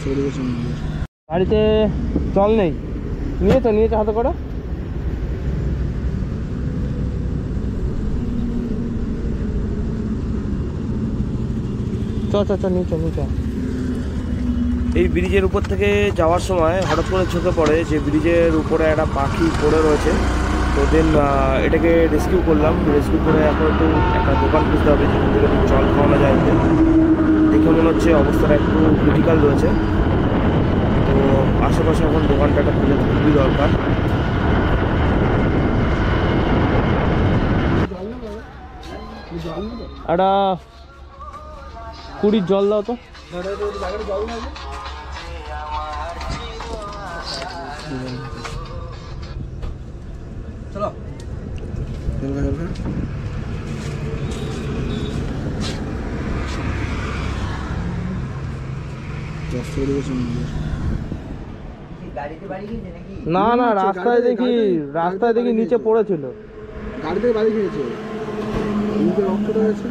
চলো গাড়িতে জল নেই, নিয়েছে হাতে করে। চ নিচে। এই ব্রিজের উপর থেকে যাওয়ার সময় হঠাৎ করে চোখে পড়ে যে ব্রিজের উপরে একটা পাখি পড়ে রয়েছে। তো দেন এটাকে রেস্কিউ করলাম, রেস্কিউ করে এখন একটু একটা দোকান খুঁজতে হবে যেখান থেকে জল খাওয়ানো যায়। দেখে মনে হচ্ছে অবস্থাটা একটু ক্রিটিক্যাল রয়েছে, তো আশেপাশে এখন দোকানটা একটা খুঁজে খুবই দরকার। একটা 20 জল দাও তো। চলো না রাস্তায় দেখি নিচে পড়েছিল। গাড়ি থেকে বাড়ি খেয়েছে, নিচে রক্তটা আছে।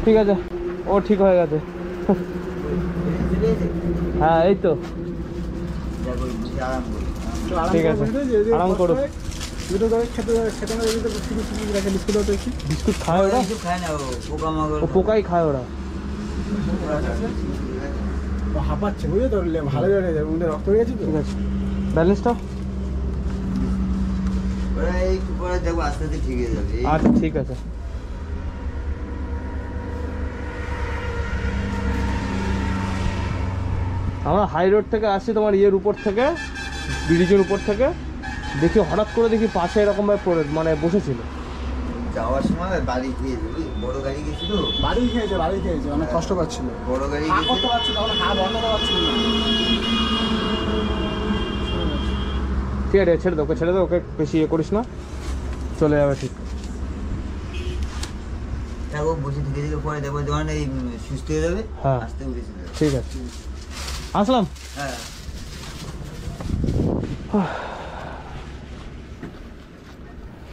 ঠিক আছে, ও ঠিক হয়ে গেছে। হ্যাঁ এই তো ঠিক আছে, আরাম করো। বিস্কুট খায় ওরা, পোকাই খায় ওরা। হাঁপাচ্ছে বুঝলে তো, ভালো হয়ে যাবে, রক্ত হয়ে গেছে। ঠিক আছে, ব্যালেন্সটা আচ্ছা ঠিক আছে। আমরা হাই রোড থেকে আসছি, তোমার ইয়ের উপর থেকে, ব্রিজের উপর থেকে দেখি হঠাৎ করে দেখি পাশে এরকম ভাবে পড়ে মানে বসেছিল। যাওয়ার সময় বাড়ি খেয়েছে, বড় গাড়ি গেছিল, বাড়ি খেয়েছে অনেক কষ্ট পাচ্ছিল, বড় গাড়ি করতে পারছিল না, হাত বন্ধ করতে পারছিল না। ঠিক আছে, ছেড়ে দে, ওকে বেশি ইয়ে করিস না, চলে যাবে ঠিক। ও বসে থেকে দিলে পরে দেখবো যখন এই সুস্থ হয়ে যাবে, হ্যাঁ আসতে উঠেছিল। ঠিক আছে, আসলাম। হ্যাঁ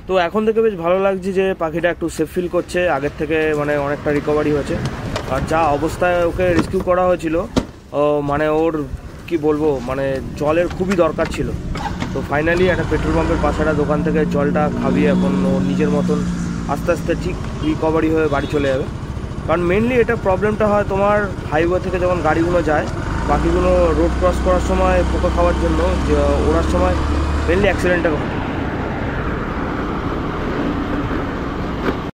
তো এখন থেকে বেশ ভালো লাগছে যে পাখিটা একটু সেফ ফিল করছে, আগের থেকে মানে অনেকটা রিকভারি হয়েছে। আর যা অবস্থায় ওকে রেস্কিউ করা হয়েছিল, মানে ওর কি বলবো, মানে জলের খুবই দরকার ছিল। তো ফাইনালি একটা পেট্রোল পাম্পের পাশে একটা দোকান থেকে জলটা খাবিয়ে এখন ও নিজের মতন আস্তে আস্তে ঠিক রিকভারি হয়ে বাড়ি চলে যাবে। কারণ মেনলি এটা প্রবলেমটা হয় তোমার হাইওয়ে থেকে যখন গাড়িগুলো যায়, পাখিগুলো রোড ক্রস করার সময় পোকা খাওয়ার জন্য, যে ওড়ার সময় মেনলি অ্যাক্সিডেন্টটা ঘটে।